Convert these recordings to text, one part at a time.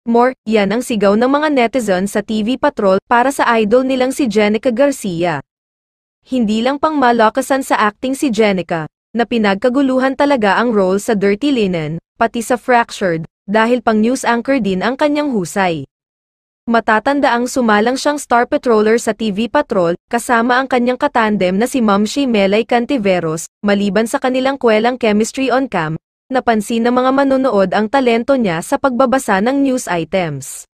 More, yan ang sigaw ng mga netizen sa TV Patrol para sa idol nilang si Jenica Garcia. Hindi lang pang malakasan sa acting si Jenica, na pinagkaguluhan talaga ang role sa Dirty Linen, pati sa Fractured, dahil pang news anchor din ang kanyang husay. Matatandaang sumalang siyang star patroller sa TV Patrol, kasama ang kanyang katandem na si Mamshi Melay Cantiveros, maliban sa kanilang kwelang chemistry on cam, napansin ng mga manonood ang talento niya sa pagbabasa ng news items.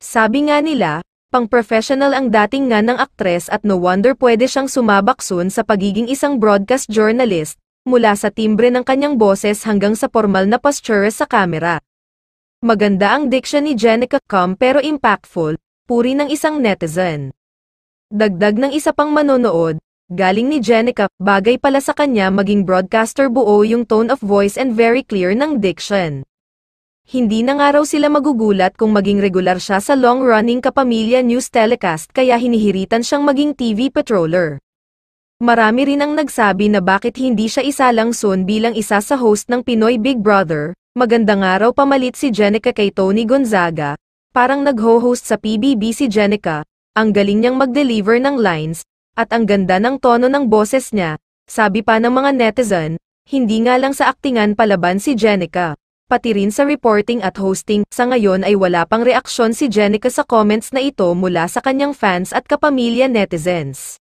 Sabi nga nila, pang-professional ang dating nga ng aktres at no wonder pwede siyang sumabaksun sa pagiging isang broadcast journalist, mula sa timbre ng kanyang boses hanggang sa formal na posture sa kamera. Maganda ang diction ni Jenica, calm pero impactful, puri ng isang netizen. Dagdag ng isa pang manonood, galing ni Jenica, bagay pala sa kanya maging broadcaster, buo yung tone of voice and very clear ng diction. Hindi na nga raw sila magugulat kung maging regular siya sa long-running Kapamilya News telecast kaya hinihiritan siyang maging TV patroller. Marami rin ang nagsabi na bakit hindi siya isalang soon bilang isa sa host ng Pinoy Big Brother. Maganda nga raw pamalit si Jenica kay Tony Gonzaga, parang nagho-host sa PBB si Jenica, ang galing niyang mag-deliver ng lines, at ang ganda ng tono ng boses niya. Sabi pa ng mga netizen, hindi nga lang sa aktingan palaban si Jenica, pati rin sa reporting at hosting. Sa ngayon ay wala pang reaksyon si Jenica sa comments na ito mula sa kanyang fans at kapamilya netizens.